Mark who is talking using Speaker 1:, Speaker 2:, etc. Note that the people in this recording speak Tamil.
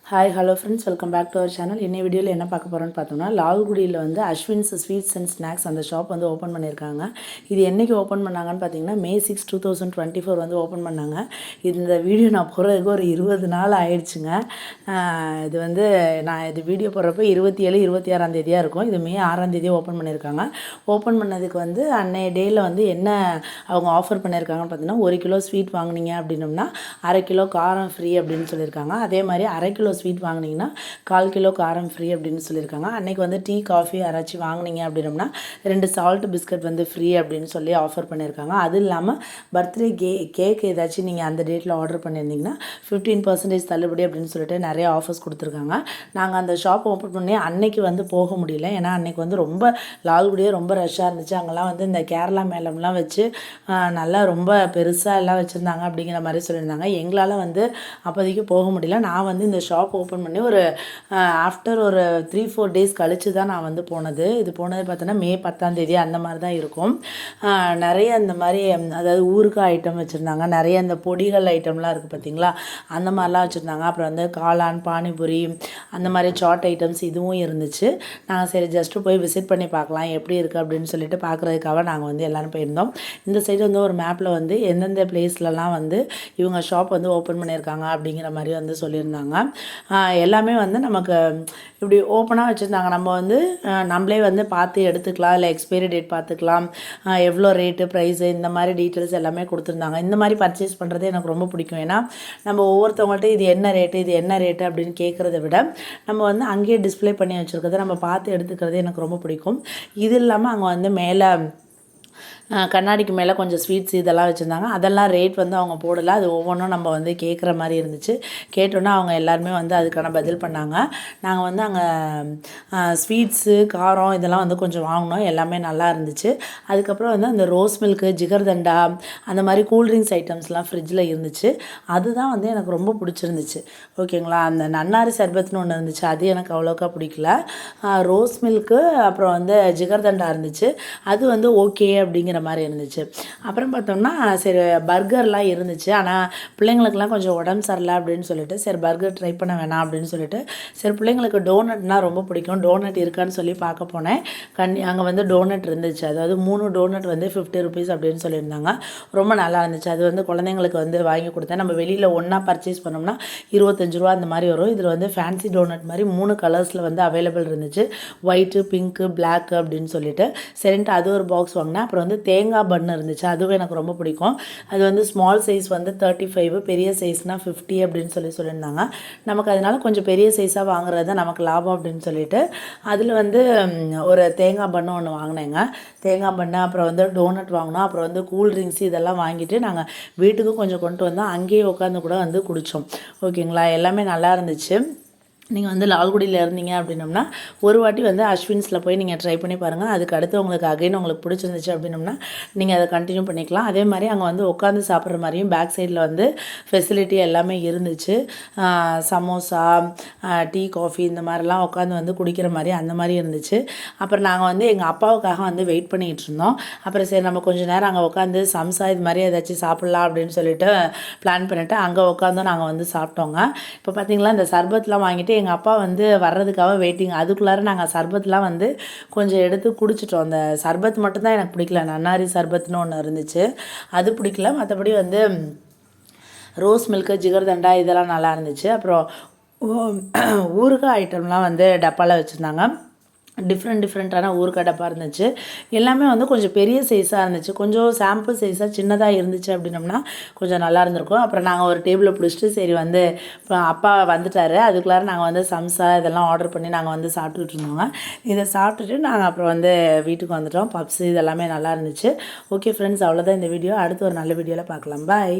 Speaker 1: Hi hello friends, welcome back to our channel. இன்னை வீடியோவில் என்ன பார்க்க போகிறோன்னு பார்த்தோம்னா, லால்குடியில் வந்து அஸ்வின்ஸ் ஸ்வீட்ஸ் அண்ட் ஸ்நாக்ஸ் அந்த ஷாப் வந்து ஓப்பன் பண்ணியிருக்காங்க. இது என்றைக்கு ஓப்பன் பண்ணாங்கன்னு பார்த்தீங்கன்னா, May 6, 2024 வந்து ஓப்பன் பண்ணாங்க. இந்த வீடியோ நான் போகிறதுக்கு ஒரு 20 நாள் ஆயிடுச்சுங்க. இது வந்து நான் இது வீடியோ போடுறப்போ 27, 26 இருக்கும். இது May 6 ஓப்பன் பண்ணியிருக்காங்க. ஓப்பன் பண்ணதுக்கு வந்து அன்னைய டேயில் வந்து என்ன அவங்க ஆஃபர் பண்ணியிருக்காங்கன்னு பார்த்தீங்கன்னா, 1 கிலோ ஸ்வீட் வாங்கினீங்க அப்படின்னோம்னா 1/2 கிலோ காரம் ஃப்ரீ அப்படின்னு சொல்லியிருக்காங்க. அதே மாதிரி 1/2 கிலோ ஸ்வீட் வாங்கினீங்கன்னா 1/4 கிலோ காரம் ஃப்ரீ அப்படின்னு சொல்லியிருக்காங்க. அன்றைக்கி வந்து டீ காஃபி யாராச்சும் வாங்கினீங்க அப்படின்னோம்னா 2 சால்ட் பிஸ்கட் வந்து ஃப்ரீ அப்படின்னு சொல்லி ஆஃபர் பண்ணியிருக்காங்க. அது இல்லாமல் பர்த்டே கேக் ஏதாச்சும் நீங்கள் அந்த டேட்டில் ஆர்டர் பண்ணியிருந்தீங்கன்னா 15% தள்ளுபடி அப்படின்னு சொல்லிட்டு நிறைய ஆஃபர்ஸ் கொடுத்துருக்காங்க. நாங்கள் அந்த ஷாப் ஓப்பன் பண்ணி அன்னைக்கு வந்து போக முடியல. ஏன்னா அன்றைக்கி வந்து ரொம்ப லால்குடியே ரொம்ப ரஷ்ஷாக இருந்துச்சு. அங்கெல்லாம் வந்து இந்த கேரளா மேளம்லாம் வச்சு நல்லா ரொம்ப பெருசாக எல்லாம் வச்சுருந்தாங்க அப்படிங்கிற மாதிரி சொல்லியிருந்தாங்க. எங்களால் வந்து அப்போதைக்கு போக முடியல. நான் வந்து இந்த ஷாப் ஓப்பன் பண்ணி ஒரு ஆஃப்டர் ஒரு 3-4 டேஸ் கழித்து தான் நான் வந்து போனது. இது போனது பார்த்தோன்னா May 10 அந்த மாதிரி தான் இருக்கும். நிறைய இந்த மாதிரி அதாவது ஊறுகாய் ஐட்டம் வச்சுருந்தாங்க. நிறைய இந்த பொடிகள் ஐட்டம்லாம் இருக்குது பார்த்திங்களா, அந்த மாதிரிலாம் வச்சுருந்தாங்க. அப்புறம் வந்து காளான், பானிபுரி, அந்த மாதிரி சாட் ஐட்டம்ஸ் இதுவும் இருந்துச்சு. நாங்கள் சரி ஜஸ்ட்டு போய் விசிட் பண்ணி பார்க்கலாம் எப்படி இருக்குது அப்படின்னு சொல்லிட்டு பார்க்குறதுக்காக நாங்கள் வந்து எல்லோரும் போயிருந்தோம். இந்த சைடு வந்து ஒரு மேப்பில் வந்து எந்தெந்த பிளேஸ்லலாம் வந்து இவங்க ஷாப் வந்து ஓப்பன் பண்ணியிருக்காங்க அப்படிங்கிற மாதிரி வந்து சொல்லியிருந்தாங்க. எல்லாமே வந்து நமக்கு இப்படி ஓப்பனாக வச்சுருந்தாங்க. நம்ம வந்து நம்மளே வந்து பார்த்து எடுத்துக்கலாம், இல்லை எக்ஸ்பைரி டேட் பார்த்துக்கலாம், எவ்வளோ ரேட்டு ப்ரைஸு இந்த மாதிரி டீட்டெயில்ஸ் எல்லாமே கொடுத்துருந்தாங்க. இந்த மாதிரி பர்ச்சேஸ் பண்ணுறது எனக்கு ரொம்ப பிடிக்கும். ஏன்னா நம்ம ஒவ்வொருத்தவங்கள்ட்ட இது என்ன ரேட்டு அப்படின்னு கேட்குறத விட நம்ம வந்து அங்கேயே டிஸ்பிளே பண்ணி வச்சுருக்கிறத நம்ம பார்த்து எடுத்துக்கிறது எனக்கு ரொம்ப பிடிக்கும். இது இல்லாமல் அங்கே வந்து மேலே கண்ணாடிக்கு மேலே கொஞ்சம் ஸ்வீட்ஸ் இதெல்லாம் வச்சுருந்தாங்க. அதெல்லாம் ரேட் வந்து அவங்க போடலை. அது ஒவ்வொன்றும் நம்ம வந்து கேட்குற மாதிரி இருந்துச்சு. கேட்டோன்னா அவங்க எல்லாருமே வந்து அதுக்கான பதில் பண்ணாங்க. நாங்கள் வந்து அங்கே ஸ்வீட்ஸு, காரம் இதெல்லாம் வந்து கொஞ்சம் வாங்கினோம். எல்லாமே நல்லா இருந்துச்சு. அதுக்கப்புறம் வந்து அந்த ரோஸ் மில்க்கு, ஜிகர்தண்டா, அந்த மாதிரி கூல்ட்ரிங்க்ஸ் ஐட்டம்ஸ்லாம் ஃப்ரிட்ஜில் இருந்துச்சு. அதுதான் வந்து எனக்கு ரொம்ப பிடிச்சிருந்துச்சு. ஓகேங்களா. அந்த நன்னாரி சர்பத்னு ஒன்று இருந்துச்சு, அது எனக்கு அவ்வளோக்கா பிடிக்கல. ரோஸ் மில்க்கு அப்புறம் வந்து ஜிகர்தண்டா இருந்துச்சு, அது வந்து ஓகே அப்படிங்கிற மாதிரி இருந்துச்சு. அப்புறம் பார்த்தோம்னா சரி பர்கர்லாம் இருந்துச்சு. ஆனால் பிள்ளைங்களுக்குலாம் கொஞ்சம் உடம்பு சரியில்லை அப்படின்னு சொல்லிட்டு சரி பர்கர் ட்ரை பண்ண வேணாம் அப்படின்னு சொல்லிட்டு சரி பிள்ளைங்களுக்கு டோனட்னால் ரொம்ப பிடிக்கும், டோனட் இருக்கான்னு சொல்லி பார்க்க போனேன். அங்கே வந்து டோனட் இருந்துச்சு. அதாவது 3 டோனட் வந்து 50 rupees அப்படின்னு சொல்லியிருந்தாங்க. ரொம்ப நல்லா இருந்துச்சு. அது வந்து குழந்தைங்களுக்கு வந்து வாங்கி கொடுத்தேன். நம்ம வெளியில் ஒன்றா பர்ச்சேஸ் பண்ணோம்னா 25 ரூபா அந்த மாதிரி வரும். இதில் வந்து ஃபேன்சி டோனட் மாதிரி 3 கலர்ஸில் வந்து அவைலபிள் இருந்துச்சு. ஒயிட்டு, பிங்க்கு, பிளாக்கு அப்படின்னு சொல்லிட்டு சரின்ட்டு அது ஒரு பாக்ஸ் வாங்கினேன். அப்புறம் வந்து தேங்காய் பன்னு இருந்துச்சு, அதுவும் எனக்கு ரொம்ப பிடிக்கும். அது வந்து ஸ்மால் சைஸ் வந்து 35, பெரிய சைஸ்னால் 50 அப்படின்னு சொல்லியிருந்தாங்க. நமக்கு அதனால் கொஞ்சம் பெரிய சைஸாக வாங்குறது தான் நமக்கு லாபம் அப்படின்னு சொல்லிட்டு அதில் வந்து ஒரு தேங்காய் பன்னு ஒன்று வாங்கினேங்க. தேங்காய் பன்னு, அப்புறம் வந்து டோனட் வாங்கினோம். அப்புறம் வந்து கூல்ட்ரிங்க்ஸ் இதெல்லாம் வாங்கிட்டு நாங்கள் வீட்டுக்கும் கொஞ்சம் கொண்டு வந்தோம். அங்கேயே உட்காந்து கூட வந்து குடித்தோம். ஓகேங்களா. எல்லாமே நல்லா இருந்துச்சு. நீங்கள் வந்து லால்குடியில் இருந்தீங்க அப்படின்னோம்னா ஒரு வாட்டி வந்து அஸ்வின்ஸில் போய் நீங்கள் ட்ரை பண்ணி பாருங்கள். அதுக்கு அடுத்து உங்களுக்கு அகைன் உங்களுக்கு பிடிச்சிருந்துச்சு அப்படின்னோம்னா நீங்கள் அதை கண்டினியூ பண்ணிக்கலாம். அதே மாதிரி அங்கே வந்து உட்காந்து சாப்பிட்ற மாதிரியும் பேக் சைடில் வந்து ஃபெசிலிட்டி எல்லாமே இருந்துச்சு. சமோசா, டீ, காஃபி இந்த மாதிரிலாம் உட்காந்து வந்து குடிக்கிற மாதிரி அந்த மாதிரி இருந்துச்சு. அப்புறம் நாங்கள் வந்து எங்கள் அப்பாவுக்காக வந்து வெயிட் பண்ணிகிட்டு இருந்தோம். அப்புறம் சரி நம்ம கொஞ்சம் நேரம் அங்கே உட்காந்து சம்சா இது மாதிரி ஏதாச்சும் சாப்பிட்லாம் அப்படின்னு சொல்லிட்டு பிளான் பண்ணிவிட்டு அங்கே உட்காந்தும் நாங்கள் வந்து சாப்பிட்டோங்க. இப்போ பார்த்திங்களா இந்த சர்பத்லாம் வாங்கிட்டு எங்கள் அப்பா வந்து வர்றதுக்காக வெயிட்டிங். அதுக்குள்ளார நாங்கள் சர்பத்லாம் வந்து கொஞ்சம் எடுத்து குடிச்சிட்டோம். அந்த சர்பத் மட்டும்தான் எனக்கு பிடிக்கல. நன்னாரி சர்பத்னு ஒன்று இருந்துச்சு, அது பிடிக்கல. மற்றபடி வந்து ரோஸ் மில்க்கு, ஜிகர்தண்டா இதெல்லாம் நல்லா இருந்துச்சு. அப்புறம் ஊறுகாய் ஐட்டம்லாம் வந்து டப்பாவில் வச்சுருந்தாங்க. டிஃப்ரெண்ட்டான ஊறுகாய் டப்பா இருந்துச்சு. எல்லாமே வந்து கொஞ்சம் பெரிய சைஸாக இருந்துச்சு. கொஞ்சம் சாம்பிள் சைஸாக சின்னதாக இருந்துச்சு அப்படின்னோம்னா கொஞ்சம் நல்லா இருந்திருக்கும். அப்புறம் நாங்கள் ஒரு டேபிளை பிடிச்சிட்டு சரி வந்து இப்போ அப்பா வந்துட்டார். அதுக்குள்ளார நாங்கள் வந்து சம்சா இதெல்லாம் ஆர்டர் பண்ணி நாங்கள் வந்து சாப்பிட்டுட்டு இருந்தோங்க. இதை சாப்பிட்டுட்டு நாங்கள் அப்புறம் வந்து வீட்டுக்கு வந்துட்டோம். பப்ஸு இதெல்லாமே நல்லா இருந்துச்சு. ஓகே ஃப்ரெண்ட்ஸ், அவ்வளோதான் இந்த வீடியோ. அடுத்து ஒரு நல்ல வீடியோவில் பார்க்கலாம். பாய்.